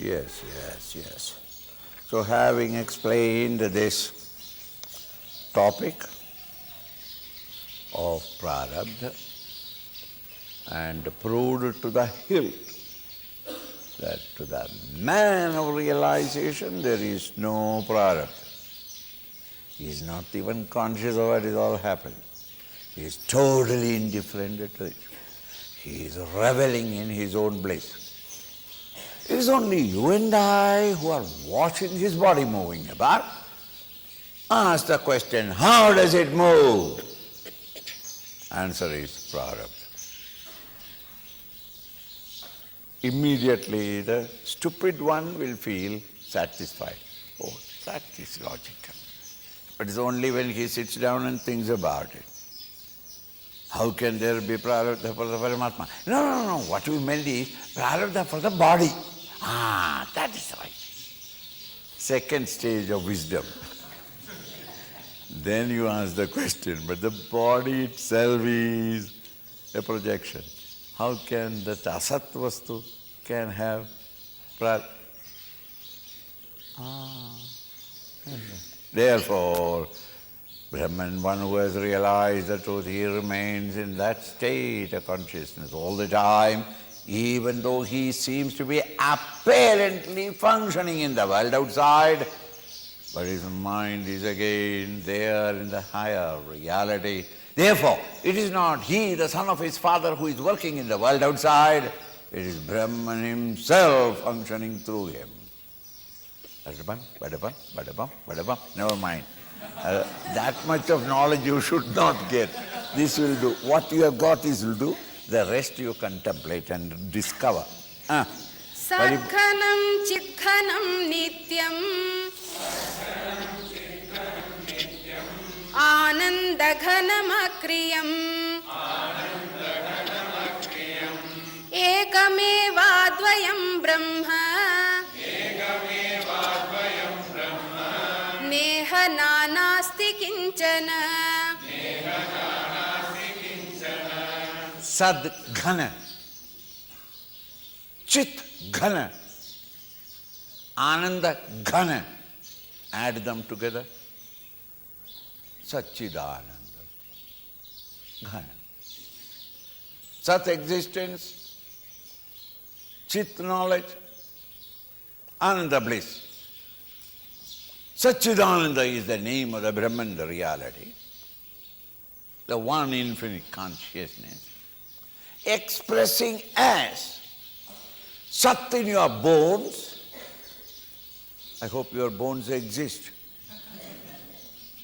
Yes. So having explained this topic of prarabdha and proved to the hilt that to the man of realization there is no prarabdha. He is not even conscious of what is all happening. He is totally indifferent to it. He is reveling in his own bliss. It is only you and I who are watching his body moving about. Ask the question, how does it move? Answer is prarabdha. Immediately the stupid one will feel satisfied. Oh, that is logical. But it's only when he sits down and thinks about it. How can there be prarabdha for the Paramatma? No. What we meant is prarabdha for the body. That is right. Second stage of wisdom. Then you ask the question, but the body itself is a projection. How can that asat vastu can have prarabdha? Therefore, Brahman, one who has realized the truth, he remains in that state of consciousness all the time, even though he seems to be apparently functioning in the world outside, but his mind is again there in the higher reality. Therefore, it is not he, the son of his father, who is working in the world outside, it is Brahman himself functioning through him. Badabam, never mind. That much of knowledge you should not get. This will do. What you have got is will do. The rest you contemplate and discover. Sadghanam chidghanam nityam Anandaghanam akriyam Ekamevadvayam brahma Neha nanasti kinchana Sadghana, Chit-ghana, Ananda-ghana. Add them together. Satchidananda. Ghana. Sat existence, Chit knowledge, Ananda bliss. Satchidananda is the name of the Brahman, the reality, the one infinite consciousness, expressing as Sat in your bones. I hope your bones exist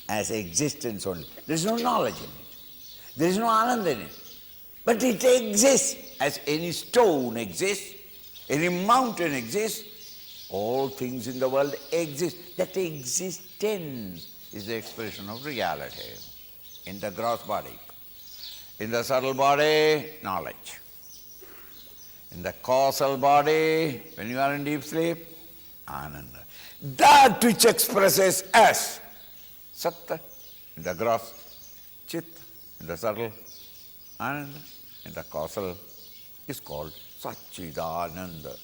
as existence only. There is no knowledge in it. There is no Ananda in it. But it exists as any stone exists, any mountain exists, all things in the world exist. That existence is the expression of reality in the gross body. In the subtle body, knowledge. In the causal body, when you are in deep sleep, Ananda. That which expresses as Satta, in the gross, Chit, in the subtle, Ananda, in the causal, is called Satchidananda.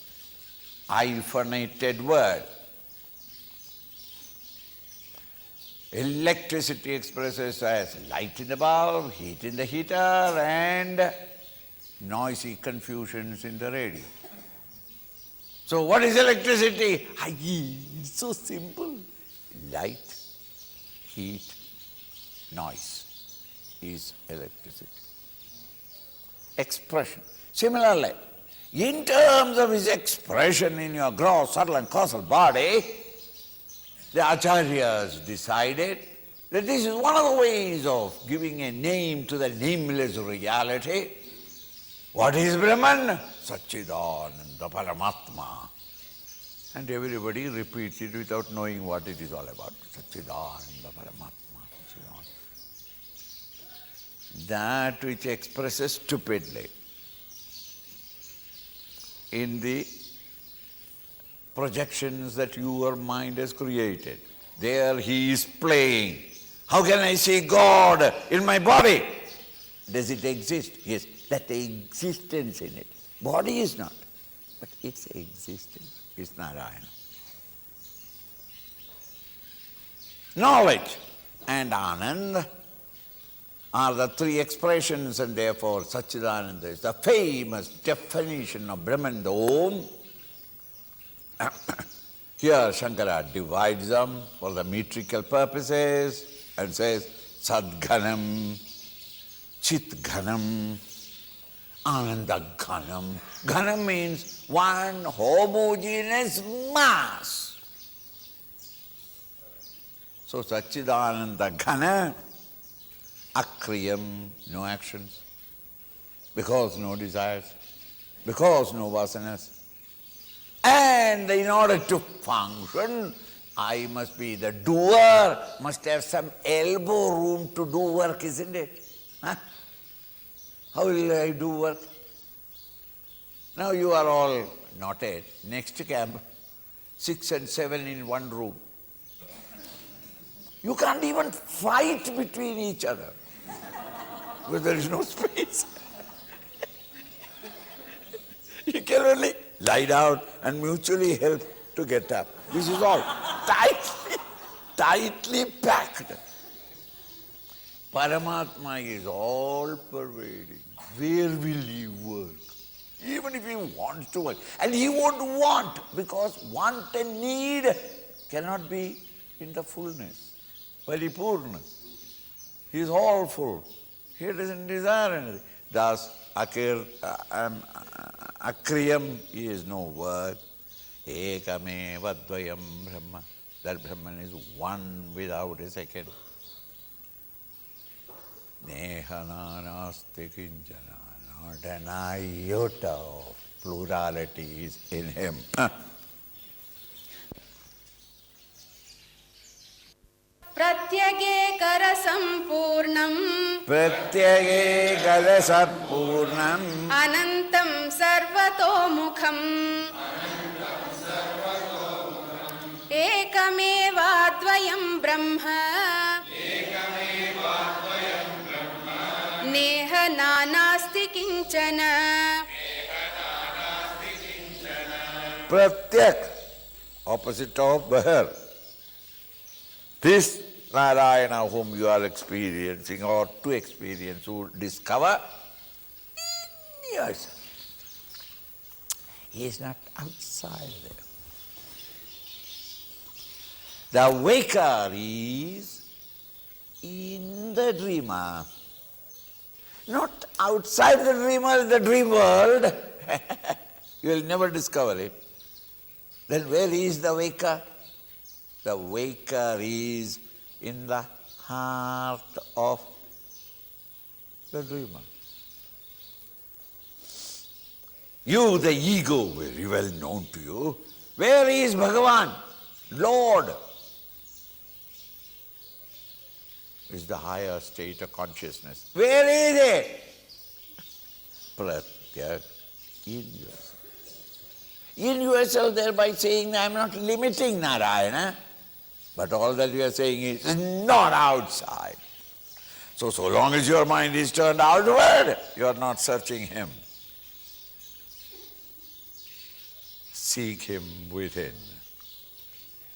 Hyphenated word. Electricity expresses as light in the bulb, heat in the heater, and noisy confusions in the radio. So what is electricity? It's so simple. Light, heat, noise is electricity. Expression. Similarly, in terms of his expression in your gross, subtle and causal body, the acharyas decided that this is one of the ways of giving a name to the nameless reality. What is Brahman? Satchidananda Paramatma. And everybody repeats it without knowing what it is all about. Satchidananda Paramatma. That which expresses stupidly in the projections that your mind has created. There he is playing. How can I see God in my body? Does it exist? Yes, that existence in it. Body is not, but its existence. is Narayana. Knowledge and Anand are the three expressions, and therefore Satchidananda is the famous definition of Brahman, the Om. Here Shankara divides them for the metrical purposes and says Sadghanam, Chitghanam, Anandaghanam. Ghanam means one homogeneous mass. So Satchidananda Ghana, Akriyam, no actions, because no desires, because no vasanas. And in order to function, I must be the doer, must have some elbow room to do work, isn't it? Huh? How will I do work? Now you are all not at next camp, 6 and 7 in one room. You can't even fight between each other because there is no space. You can only lie down and mutually help to get up. This is all tightly packed. Paramatma is all pervading. Where will he work? Even if he wants to work. And he won't want, because want and need cannot be in the fullness, paripurna. He is all full. He doesn't desire anything. Thus, akriyam is no word. Ekameva dvayam brahma. That Brahman is one without a second. Nehana nasti kinchana. Not an iota of plurality is in him. Pratyage karasampurnam Pratyage kalasatpurnam Anantam sarvatomukham Ekameva dvayam brahma Neha nanasti kinchana Pratyak, opposite of Bahar. This Narayana whom you are experiencing or to experience, who discover in yourself. He is not outside there. The waker is in the dreamer. Not outside the dreamer, the dream world. You will never discover it. Then where is the waker? The waker is in the heart of the dreamer. You, the ego, very well known to you. Where is Bhagavan? Lord is the higher state of consciousness. Where is it? Pratyak, in yourself. In yourself, thereby saying, I am not limiting Narayana, but all that you are saying is not outside. So long as your mind is turned outward, you are not searching him. Seek him within.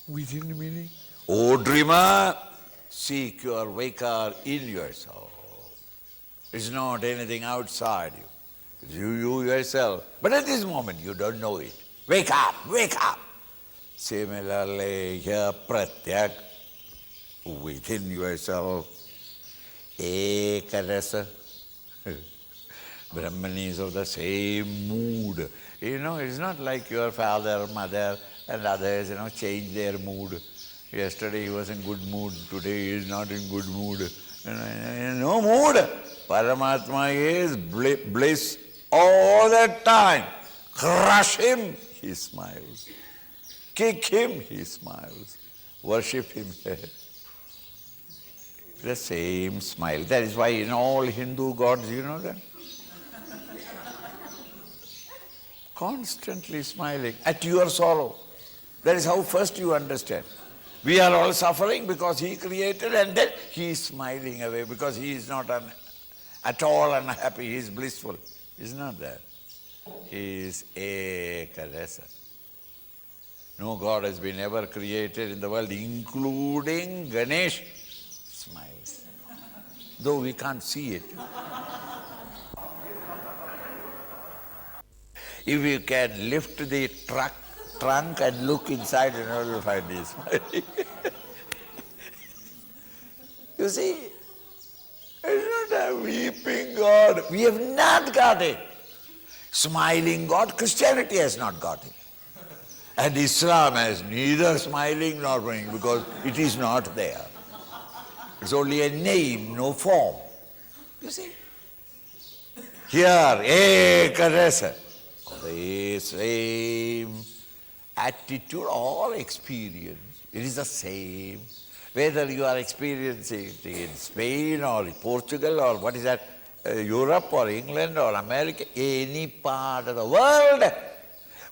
Within meaning? O dreamer, seek your waker in yourself. It's not anything outside you. It's you yourself. But at this moment, you don't know it. Wake up, wake up. Similarly, here pratyak, within yourself, ekarasa. Brahman is of the same mood. You know, it's not like your father, mother and others, change their mood. Yesterday he was in good mood, today he is not in good mood. No mood. Paramatma is bliss all the time. Crush him, he smiles. Kick him, he smiles. Worship him. The same smile. That is why in all Hindu gods, you know that? Constantly smiling at your sorrow. That is how first you understand. We are all suffering because he created, and then he is smiling away because he is not at all unhappy, he is blissful. He is not that. He is ekarasa. No God has been ever created in the world, including Ganesh. Smiles. Though we can't see it. If you can lift the trunk and look inside, you will find he is smiling. You see, it's not a weeping God. We have not got it. Smiling God, Christianity has not got it. And Islam has neither smiling nor praying because it is not there. It's only a name, no form. You see? Here, Ekarasa, the same attitude or experience. It is the same. Whether you are experiencing it in Spain or Portugal or what is that, Europe or England or America, any part of the world,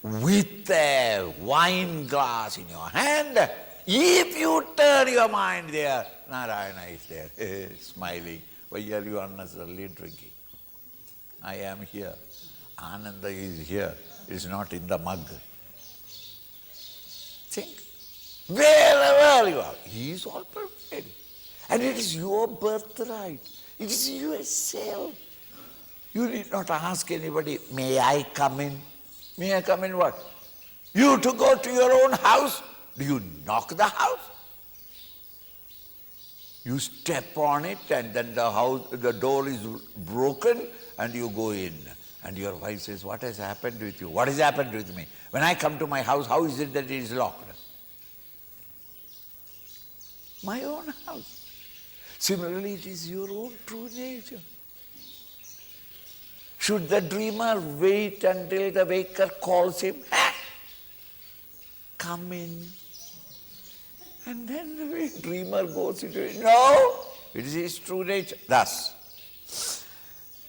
with a wine glass in your hand, if you turn your mind there, Narayana is there, smiling. Why are you unnecessarily drinking? I am here. Ananda is here. It is not in the mug. Think. Wherever you are, he is all perfect. And it is your birthright. It is yourself. You need not ask anybody, may I come in? May I come in what? You to go to your own house, do you knock the house? You step on it and then the door is broken and you go in. And your wife says, what has happened with you? What has happened with me? When I come to my house, how is it that it is locked? My own house. Similarly, it is your own true nature. Should the dreamer wait until the waker calls him, come in? And then the dreamer goes into it. No, it is his true nature. Thus,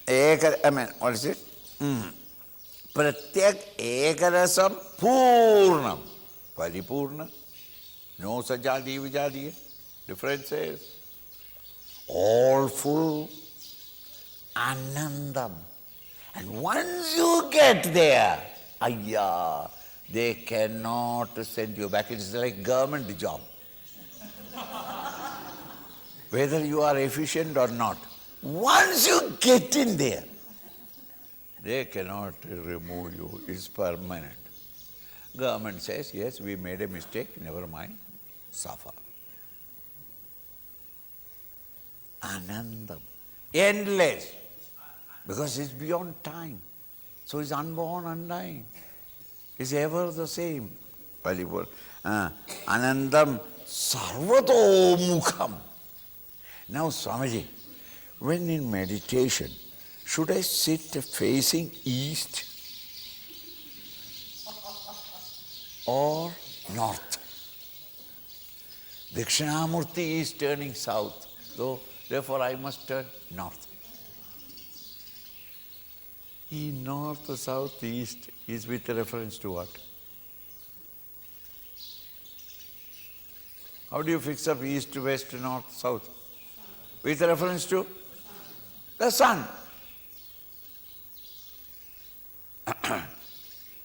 what is it? Pratyak ekarasam purnam. Paripurna. No sajadi vijadi. Differences. All full. Anandam. And once you get there, ayya, they cannot send you back. It is like government job. Whether you are efficient or not, once you get in there, they cannot remove you. It's permanent. Government says, yes, we made a mistake, never mind, suffer. Anandam. Endless. Because it's beyond time. So it's unborn, undying. It's ever the same. Anandam sarvato mukham. Now Swamiji, when in meditation, should I sit facing east or north? Dakshinamurti is turning south, so therefore I must turn north. North, south, east is with reference to what? How do you fix up east, west, north, south? With reference to the sun.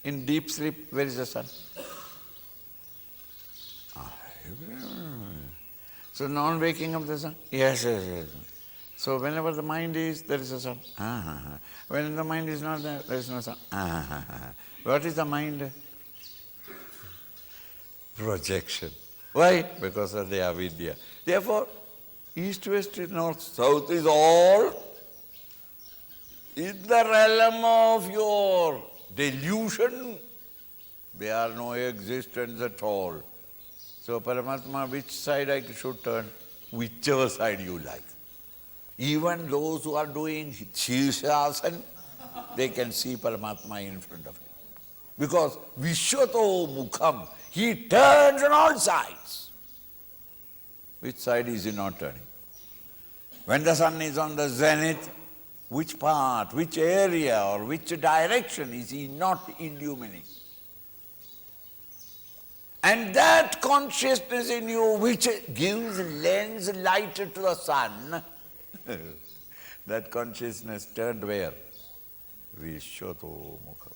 In deep sleep, where is the sun? So non-waking of the sun? Yes. So whenever the mind is, there is a sun. When the mind is not there, there is no sun. What is the mind? Projection. Why? Because of the avidya. Therefore, east, west, north, south is all in the realm of your delusion. They are no existence at all. So Paramatma, which side I should turn? Whichever side you like. Even those who are doing Shirshasana, they can see Paramatma in front of him. Because Vishwato Mukham, he turns on all sides. Which side is he not turning? When the sun is on the zenith, which part, which area or which direction is he not illumining? And that consciousness in you which gives lends light to the sun, that consciousness turned where? Vishwato Mukham.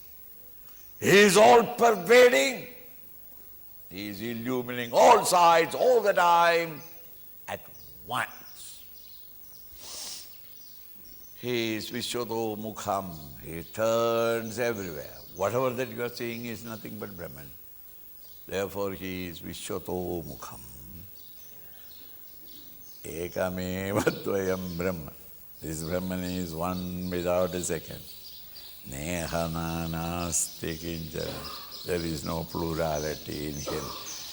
He is all pervading. He is illumining all sides, all the time, at once. He is Vishwado Mukham. He turns everywhere. Whatever that you are seeing is nothing but Brahman. Therefore he is Vishwato Mukham. Ekameva Dvayam Brahma. This Brahman is one without a second. Neha nasti kinchana. There is no plurality in him.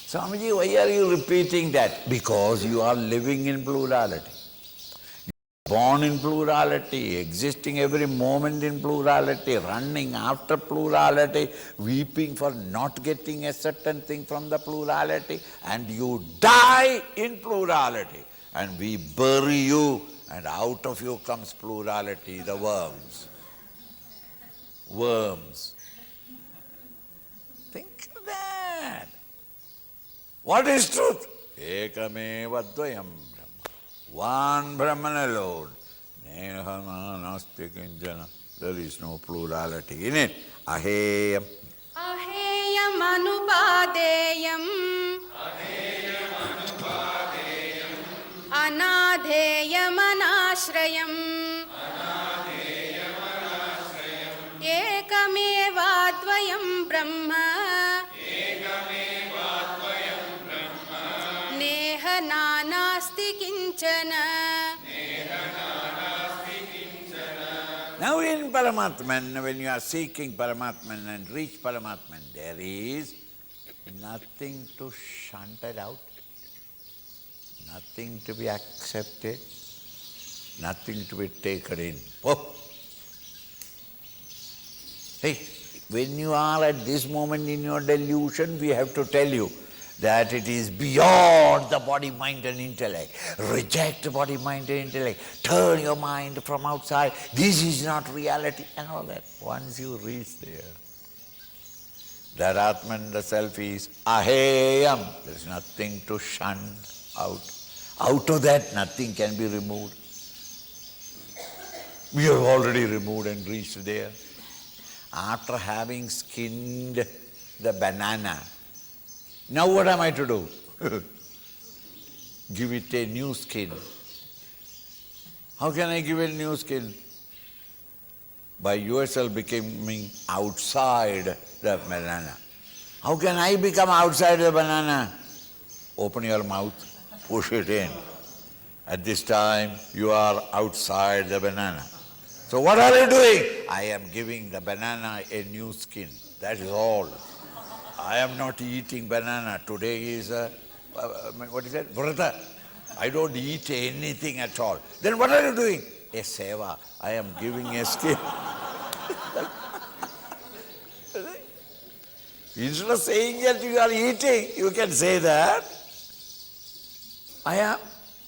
Swamiji, why are you repeating that? Because you are living in plurality. Born in plurality, existing every moment in plurality, running after plurality, weeping for not getting a certain thing from the plurality, and you die in plurality. And we bury you, and out of you comes plurality, the worms. Worms. Think of that. What is truth? Ekameva dvayam. One Brahman alone. Neha nasti kinchana. There is no plurality in it. Aheyam. Aheyam anupadeyam. Anadheyam anashrayam. Ekameva dvayam brahma. Neha nanasti kinchana. Now in Paramatman, when you are seeking Paramatman and reach Paramatman, there is nothing to shunt it out, nothing to be accepted, nothing to be taken in. Oh. Hey, when you are at this moment in your delusion, we have to tell you that it is beyond the body, mind and intellect. Reject body, mind and intellect. Turn your mind from outside. This is not reality and all that. Once you reach there, that Atman, the self is aheyam. There is nothing to shun out. Out of that nothing can be removed. We have already removed and reached there. After having skinned the banana, now what am I to do? Give it a new skin. How can I give it a new skin? By yourself becoming outside the banana. How can I become outside the banana? Open your mouth, push it in. At this time, you are outside the banana. So what are you doing? I am giving the banana a new skin. That is all. I am not eating banana. Today is what is that? Vrata. I don't eat anything at all. Then what are you doing? A seva. I am giving a skin. Instead of saying that you are eating, you can say that I am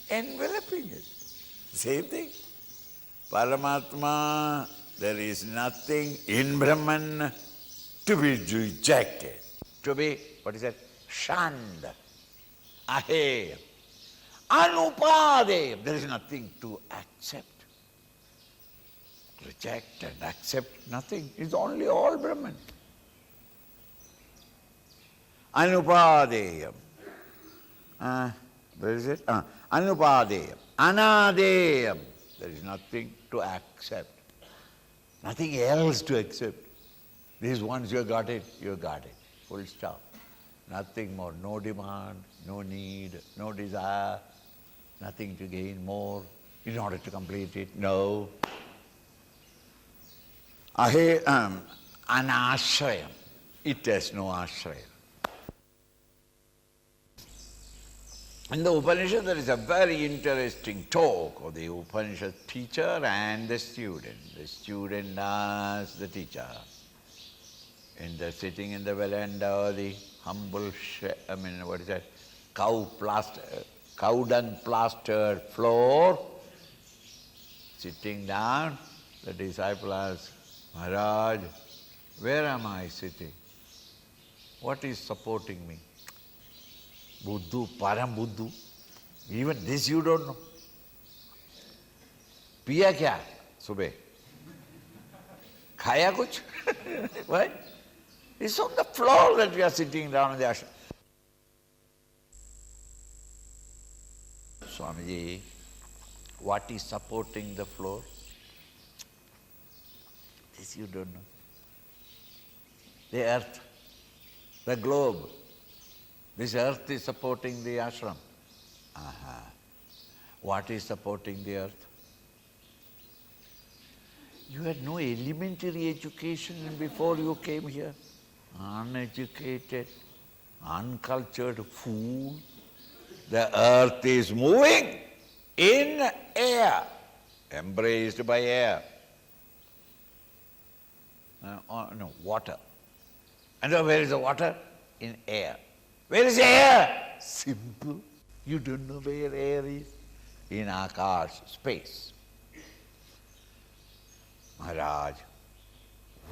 enveloping it. Same thing. Paramatma, there is nothing in Brahman to be rejected. To be, what is that? Shunned. Aheyam. Anupadeyam. There is nothing to accept. Reject and accept nothing. It's only all Brahman. Anupadeyam. Where is it? Anupadeyam. Anadeyam. There is nothing to accept. Nothing else to accept. This once you got it, you got it. Full stop. Nothing more. No demand, no need, no desire, nothing to gain more in order to complete it. No. Anashrayam. It has no ashraya. In the Upanishad, there is a very interesting talk of the Upanishad teacher and the student. The student asks the teacher, sitting in the veranda, the humble, cow dung plastered floor, sitting down, the disciple asks, Maharaj, where am I sitting? What is supporting me? Buddhu, Param Buddhu. Even this you don't know. Piya kya? Subeh. Khaya kuch? What? It's on the floor that we are sitting down in the ashram. Swamiji, what is supporting the floor? This you don't know. The earth, the globe. This earth is supporting the ashram. What is supporting the earth? You had no elementary education before you came here. Uneducated, uncultured fool. The earth is moving in air, embraced by air. No, water. And where is the water? In air. Where is air? Simple. You don't know where air is? In Akash, space. Maharaj,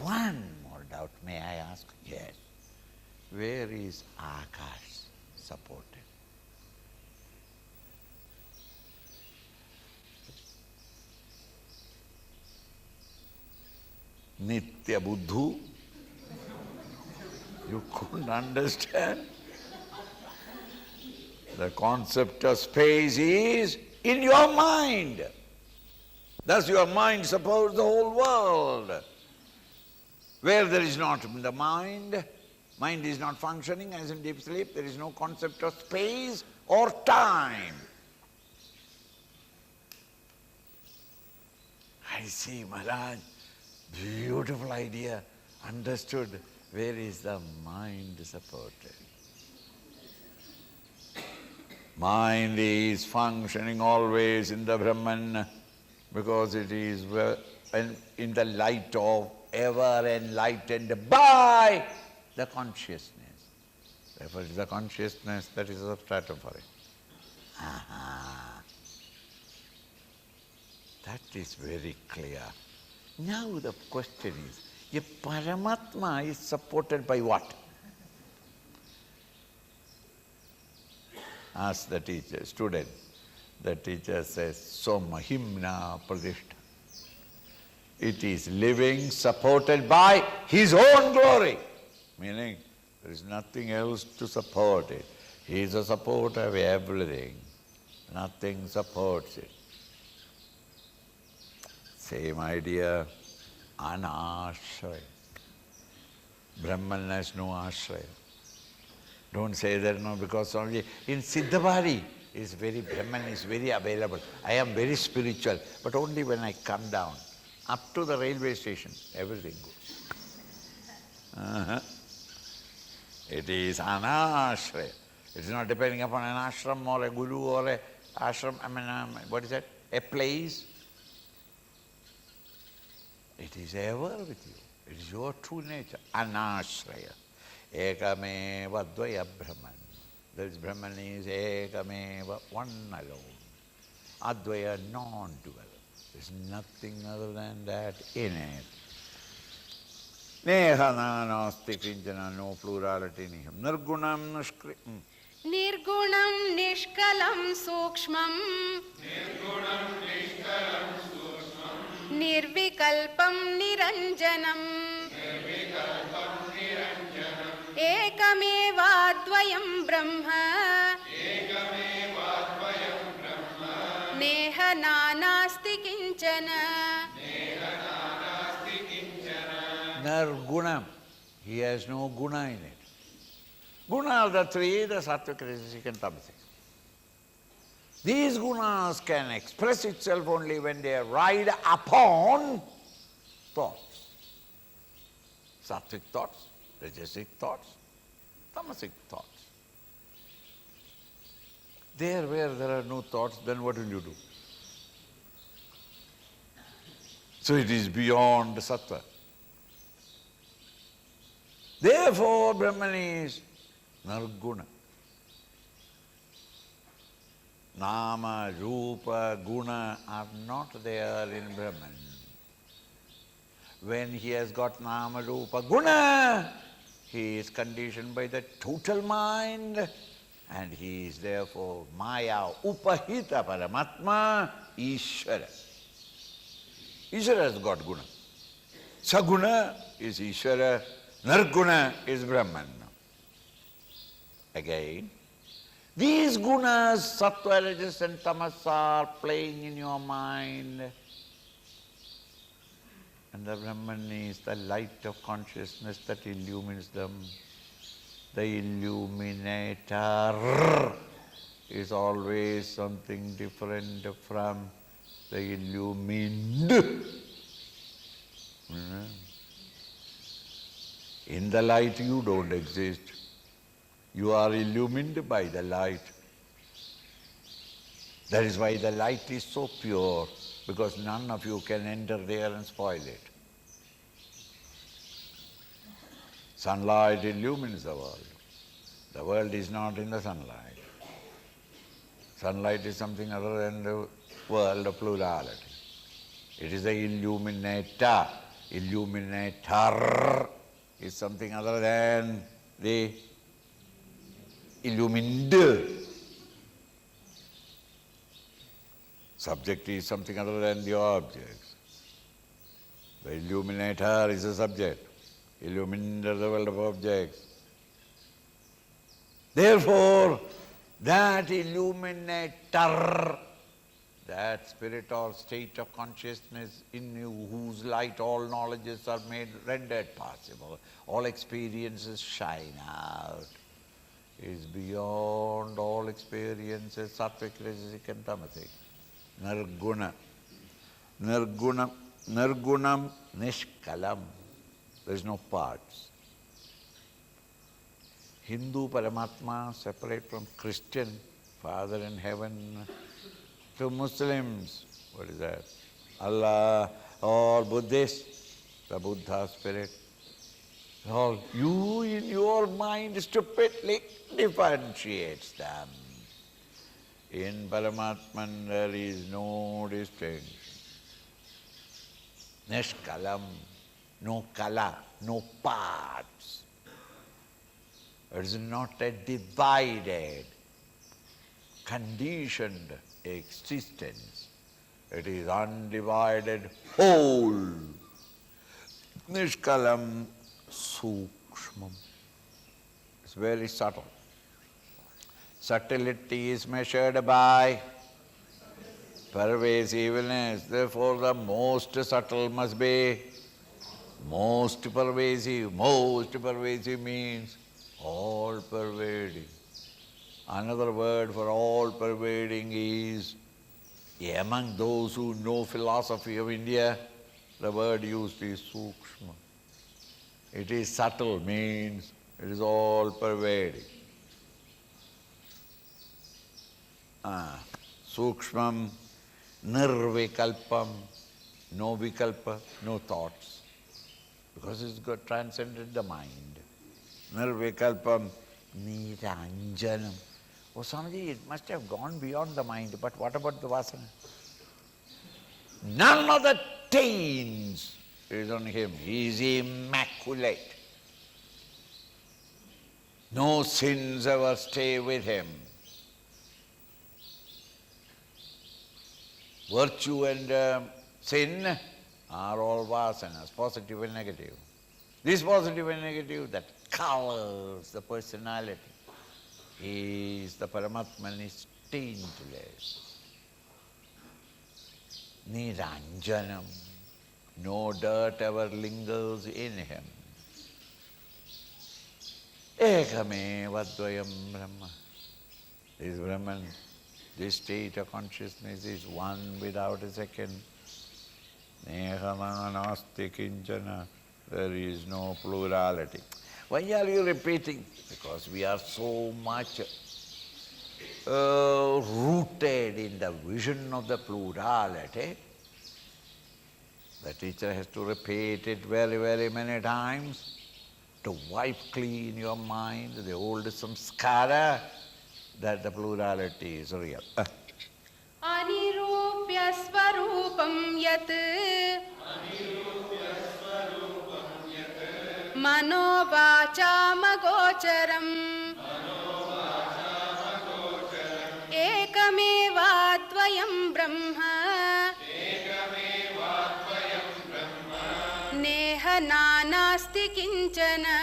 one more doubt, may I ask? Yes. Where is Akash supported? Nitya Buddhu? You couldn't understand? The concept of space is in your mind. Thus your mind supports the whole world. Where there is not the mind is not functioning as in deep sleep, there is no concept of space or time. I see, Maharaj, beautiful idea, understood. Where is the mind supported? Mind is functioning always in the Brahman because it is in the light of ever enlightened by the consciousness. Therefore it is the consciousness that is the stratum for it. That is very clear. Now the question is, a Paramatma is supported by what? Ask the teacher, student. The teacher says, Somahimna Pradishta. It is living, supported by his own glory. Meaning, there is nothing else to support it. He is a supporter of everything. Nothing supports it. Same idea, anashraya. Brahman has no ashraya. Don't say that, no, because only in Siddhabari Brahman is very available. I am very spiritual, but only when I come down, up to the railway station, everything goes. It is anashraya. It is not depending upon an ashram or a guru or a ashram, what is that? A place. It is ever with you. It is your true nature. Anashraya. Ekameva dvaya Brahman. This Brahman is ekameva, one alone. Advaya, non-dual. There is nothing other than that in it. Neha nanasti kinchana, no plurality niham. Nirgunam nishkri. Nirgunam nishkalam sukshmam. Nirvikalpam niranjanam. Ekamevadvayam Brahma. Neha nanasti kinchana. Nirgunam. He has no guna in it. Guna are the three, the sattvic, rajasic and tamasic. These gunas can express itself only when they ride upon thoughts. Sattvic thoughts, rajasic thoughts, tamasic thoughts. There where there are no thoughts, then what will you do? So it is beyond sattva. Therefore Brahman is nirguna. Nama, Rupa, Guna are not there in Brahman. When he has got Nama, Rupa, Guna, he is conditioned by the total mind and he is therefore Maya, Upahita, Paramatma, Ishvara. Ishvara has got Guna. Saguna is Ishvara, Nirguna is Brahman. Again, These gunas, sattva, rajas and tamas, are playing in your mind. And the Brahman is the light of consciousness that illumines them. The illuminator is always something different from the illumined. In the light you don't exist. You are illumined by the light. That is why the light is so pure, because none of you can enter there and spoil it. Sunlight illumines the world. The world is not in the sunlight. Sunlight is something other than the world of plurality. It is the illuminator. Illuminator is something other than the illumined. Subject is something other than the objects. The illuminator is the subject. Illumined is the world of objects. Therefore, that illuminator, that spirit or state of consciousness in you, whose light all knowledges are made rendered possible, all experiences shine out, is beyond all experiences, sattvic, rajasic and tamasic. Nirguna. Nirgunam nishkalam. There is no parts. Hindu Paramatma separate from Christian, Father in heaven, to Muslims, what is that? Allah, or Buddhists, the Buddha spirit. All you in your mind stupidly differentiates them. In Paramatman there is no distinction. Nishkalam, no kala, no parts. It is not a divided, conditioned existence. It is undivided whole. Nishkalam sukshmam. It's very subtle. Subtlety is measured by pervasiveness. Therefore, the most subtle must be most pervasive. Most pervasive means all-pervading. Another word for all-pervading is, among those who know philosophy of India, the word used is sukshma. It is subtle, means it is all-pervading. Sukshmam, nirvikalpam, no vikalpa, no thoughts, because it's got transcended the mind. Nirvikalpam, niranjanam. Oh, Swamiji, it must have gone beyond the mind, but what about the vasana? None of the taints is on him. He is immaculate. No sins ever stay with him. Virtue and sin are all vasanas, positive and negative. This positive and negative that colors the personality is the Paramatman is taintless. Niranjanam. No dirt ever lingers in him. Ekame vadvayam Brahma. This Brahman, this state of consciousness is one without a second. Nehama nasti kinchana. There is no plurality. Why are you repeating? Because we are so much rooted in the vision of the plurality. The teacher has to repeat it very, very many times to wipe clean your mind, the old samskara, that the plurality is real. Anirupya swarupam yat mano vacha magocharam ekame vadvayam brahma neha nanasti kinchana.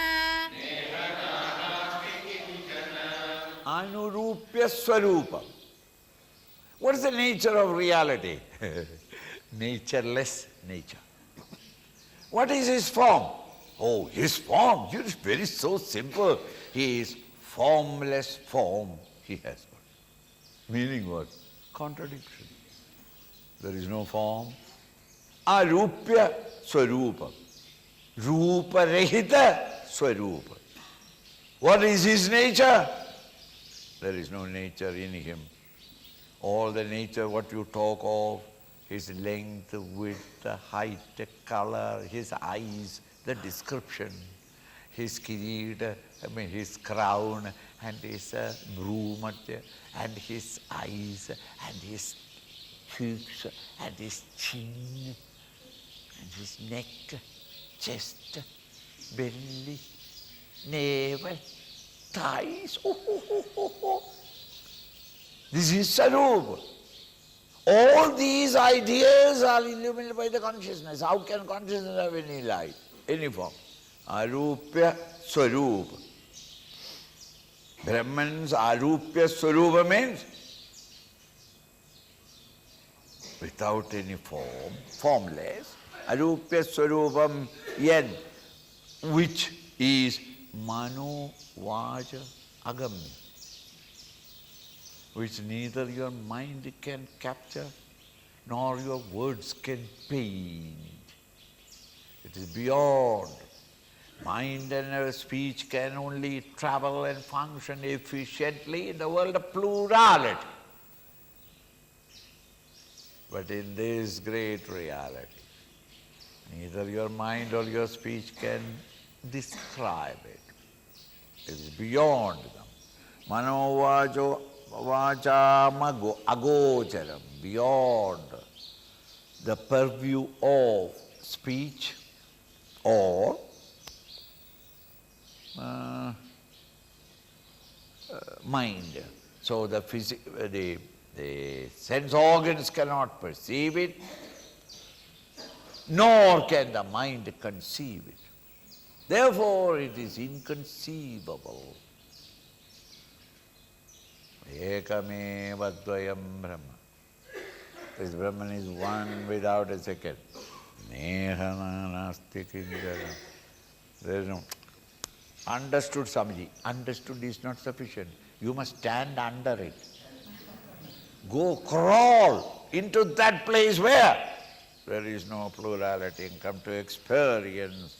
Anurupya Swarupam. What is the nature of reality? Natureless nature. What is his form? Oh, his form, it is very so simple. He is formless form he has got. Meaning what? Contradiction. There is no form. Arupya Swarupam. Rupa Rahita Swarupa. What is his nature? There is no nature in him. All the nature what you talk of, his length, width, height, color, his eyes, the description, his kirita, his crown, and his broomat, and his eyes, and his cheeks, and his chin, and his neck, chest, belly, navel, thighs. This is Sarupa. All these ideas are illuminated by the consciousness. How can consciousness have any light, any form? Arupya Swarupa. Brahman's Arupya Swarupa means without any form, formless. Arupya Swarupam Yad, which is Mano Vaja Agamya, which neither your mind can capture nor your words can paint. It is beyond. Mind and speech can only travel and function efficiently in the world of plurality. But in this great reality, neither your mind or your speech can describe it. It is beyond them. Mano Vacham agocharam, beyond the purview of speech or mind. So the sense organs cannot perceive it, nor can the mind conceive it. Therefore it is inconceivable. Ekameva dvayam Brahma. This Brahman is one without a second. Nehana nasti kinjana. There is no... Understood, Swamiji. Understood is not sufficient. You must stand under it. Go crawl into that place where there is no plurality and come to experience.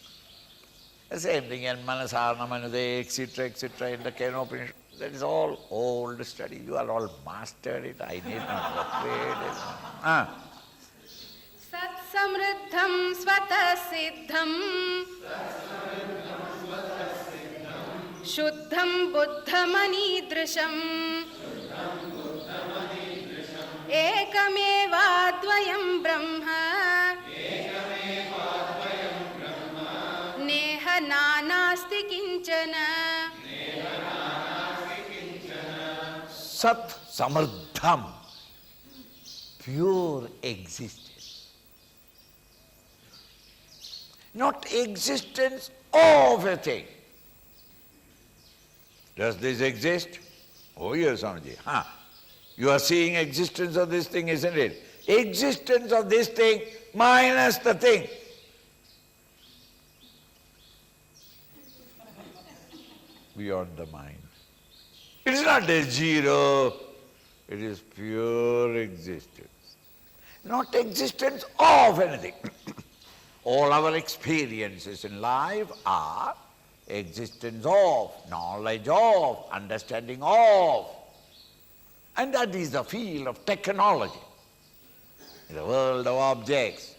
The same thing in Manasarna, Manade, etc., in the Upanishads. That is all old study. You are all mastered it. I need not repeat it. Sat samriddham svata siddham Shuddham buddhamani drisham Ekameva dvayam brahma Neha nanasti kinchana Sat samardham, pure existence. Not existence of a thing. Does this exist? Oh yes, Swamiji. You are seeing existence of this thing, isn't it? Existence of this thing minus the thing. Beyond the mind. It is not a zero, it is pure existence. Not existence of anything. All our experiences in life are existence of, knowledge of, understanding of. And that is the field of technology. In the world of objects,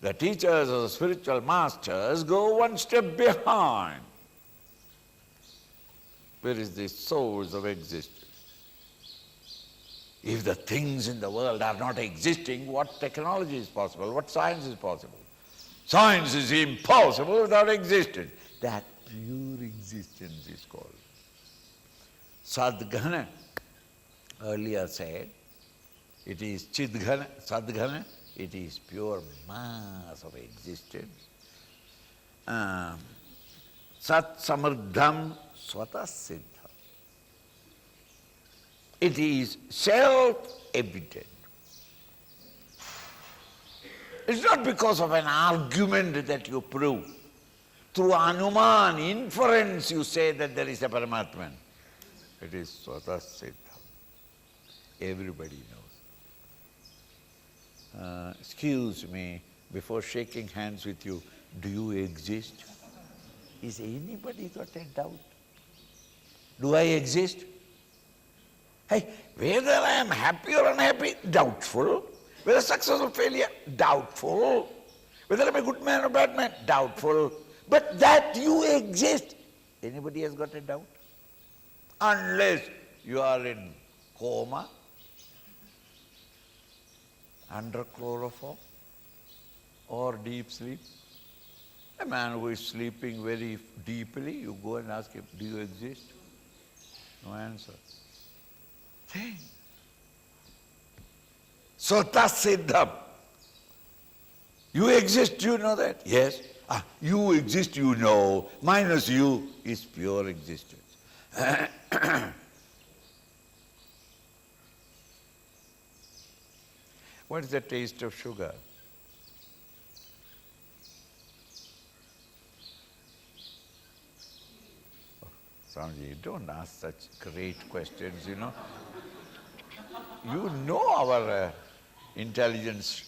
the teachers or spiritual masters go one step behind. Where is the source of existence? If the things in the world are not existing, what technology is possible? What science is possible? Science is impossible without existence. That pure existence is called. Sadghana earlier said, it is Chidghana, Sadghana, it is pure mass of existence. Sat samardham svata siddha. It is self-evident. It's not because of an argument that you prove. Through anuman, inference, you say that there is a Paramatman. It is swata siddham. Everybody knows. Excuse me, before shaking hands with you, do you exist? Is anybody got a doubt? Do I exist? Hey, whether I am happy or unhappy, doubtful. Whether success or failure, doubtful. Whether I'm a good man or bad man, doubtful. But that you exist, anybody has got a doubt? Unless you are in coma, under chloroform, or deep sleep. A man who is sleeping very deeply, you go and ask him, do you exist? No answer. Think. Swata siddham. You exist, you know that? Yes. You exist, you know. Minus you is pure existence. What is the taste of sugar? Swamiji, don't ask such great questions, you know. You know our intelligence.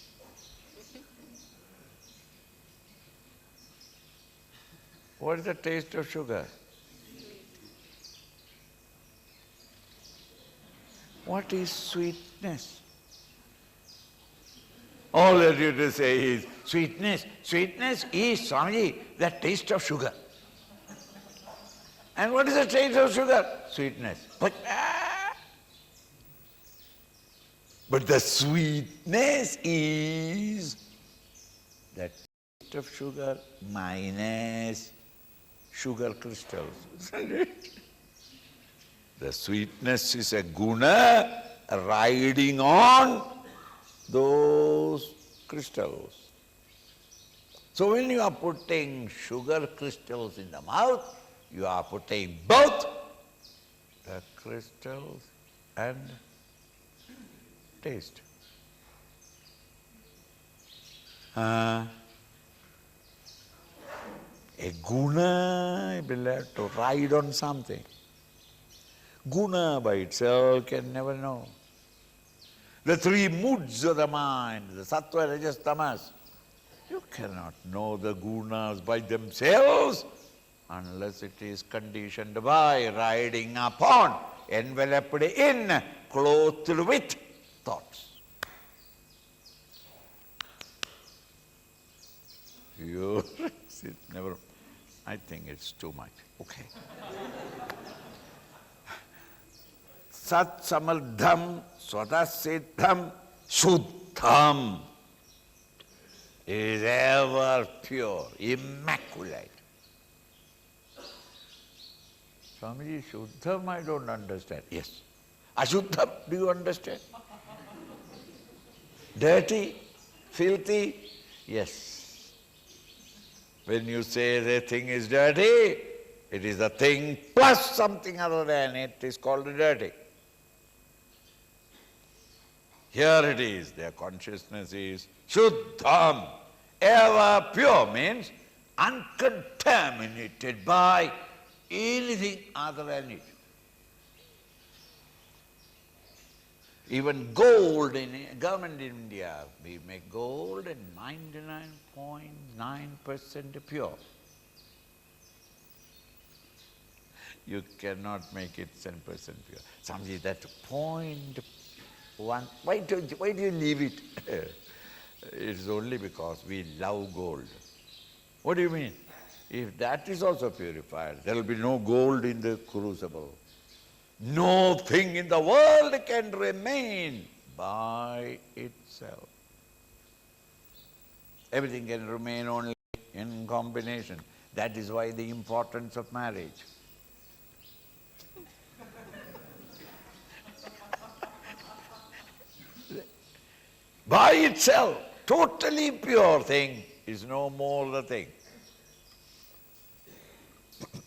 What is the taste of sugar? What is sweetness? All that you have to say is sweetness. Sweetness is, Swamiji, the taste of sugar. And what is the taste of sugar? Sweetness. But the sweetness is the taste of sugar minus sugar crystals. The sweetness is a guna riding on those crystals. So when you are putting sugar crystals in the mouth, you are putting both the crystals and taste. A guna will have to ride on something. Guna by itself can never know. The three moods of the mind, the sattva, rajas, tamas, you cannot know the gunas by themselves unless it is conditioned by, riding upon, enveloped in, clothed with thoughts. You never, I think it's too much. Okay. Sat samardham swata siddham shuddham is ever pure, immaculate. Swamiji, shuddham I don't understand. Yes. Ashuddham, do you understand? Dirty, filthy, yes. When you say the thing is dirty, it is a thing plus something other than it is called dirty. Here it is, their consciousness is Shuddham, ever pure, means uncontaminated by anything other than it. Even gold in government in India, we make gold at 99.9% pure. You cannot make it 10% pure. Swamiji, that 0.1, why do you leave it? It's only because we love gold. What do you mean? If that is also purified, there will be no gold in the crucible. No thing in the world can remain by itself. Everything can remain only in combination. That is why the importance of marriage. By itself, totally pure thing is no more the thing.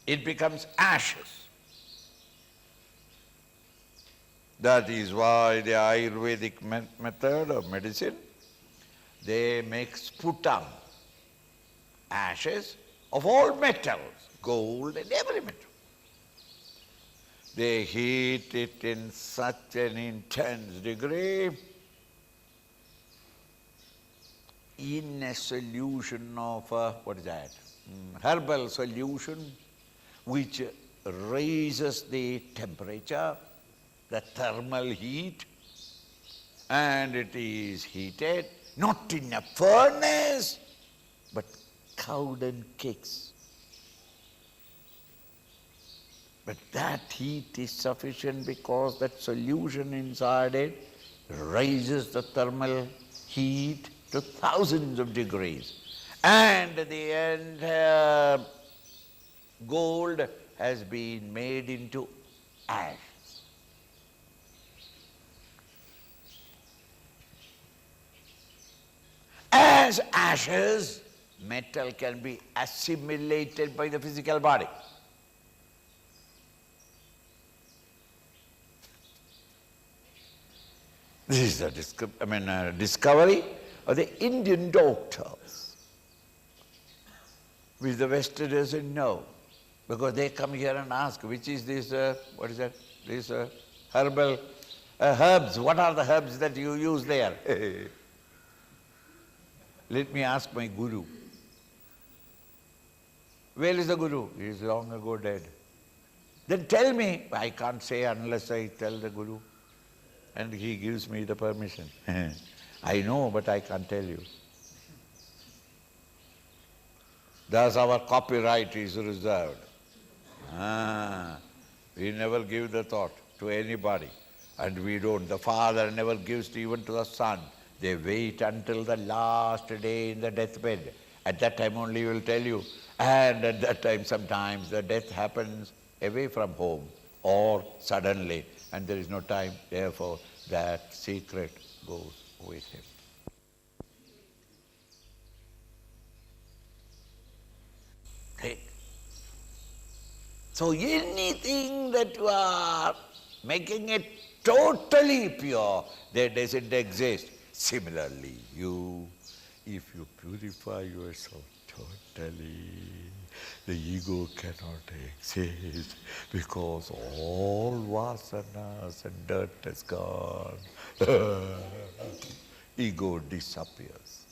It becomes ashes. That is why the Ayurvedic method of medicine, they make sputum, ashes of all metals, gold and every metal. They heat it in such an intense degree in a solution of, herbal solution, which raises the temperature, the thermal heat, and it is heated not in a furnace, but cowden cakes. But that heat is sufficient because that solution inside it raises the thermal heat to thousands of degrees. And the entire gold has been made into ash. As ashes, metal can be assimilated by the physical body. This is the discovery of the Indian doctors, which the West doesn't know, because they come here and ask, which is this, these herbal herbs, what are the herbs that you use there? Let me ask my guru. Where is the guru? He is long ago dead. Then tell me. I can't say unless I tell the guru. And he gives me the permission. I know, but I can't tell you. Thus our copyright is reserved. We never give the thought to anybody. And we don't. The father never gives even to the son. They wait until the last day in the deathbed. At that time only he will tell you. And at that time sometimes the death happens away from home or suddenly, and there is no time, therefore that secret goes with him. Right? So anything that you are making it totally pure, that doesn't exist. Similarly, if you purify yourself totally, the ego cannot exist because all vasanas and dirt has gone. Ego disappears.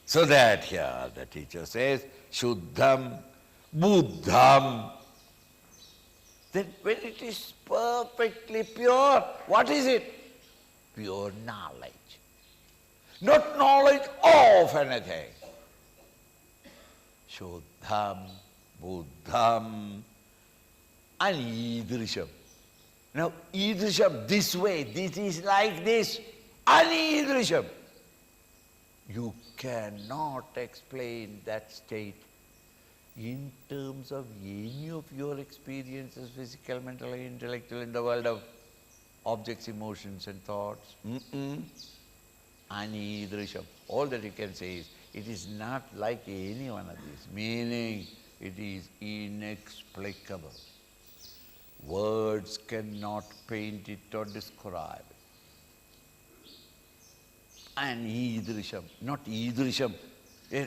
So that here the teacher says, Shuddham, Buddham. Then when it is perfectly pure, what is it? Pure knowledge. Not knowledge of anything. Shuddham, Buddham, Anidrisham. Now, Idrisham, this way, this is like this. Anidrisham. You cannot explain that state in terms of any of your experiences, physical, mental, intellectual, in the world of objects, emotions and thoughts. Anidrisham. All that you can say is, it is not like any one of these. Meaning, it is inexplicable. Words cannot paint it or describe it. Anidrisham, not idrisham.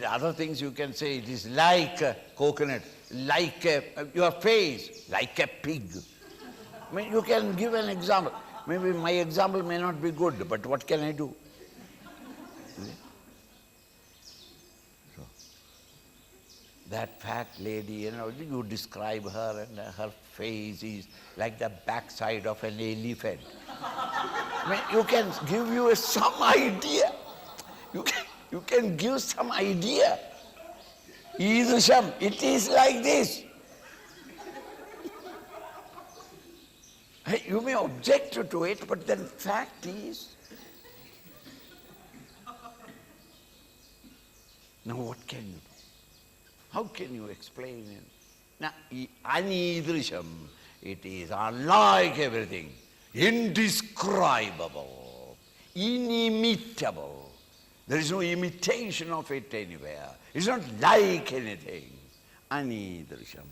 Other things you can say, it is like a coconut, like your face, like a pig. I mean, you can give an example. Maybe my example may not be good, but what can I do? So, that fat lady, you describe her and her face is like the backside of an elephant. I mean, you can give you some idea. You can give some idea. Idrisham, it is like this. You may object to it, but the fact is. Now what can you do? How can you explain it? Now, anidrisham, it is unlike everything, indescribable, inimitable. There is no imitation of it anywhere. It's not like anything. anidrisham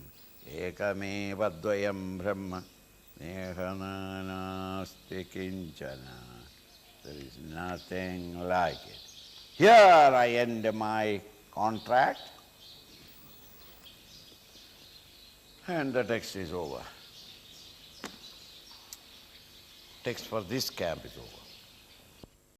ekameva dvayam brahma nehananasti kinchana. There is nothing like it. Here I end my contract and the text is over. Text for this camp is over.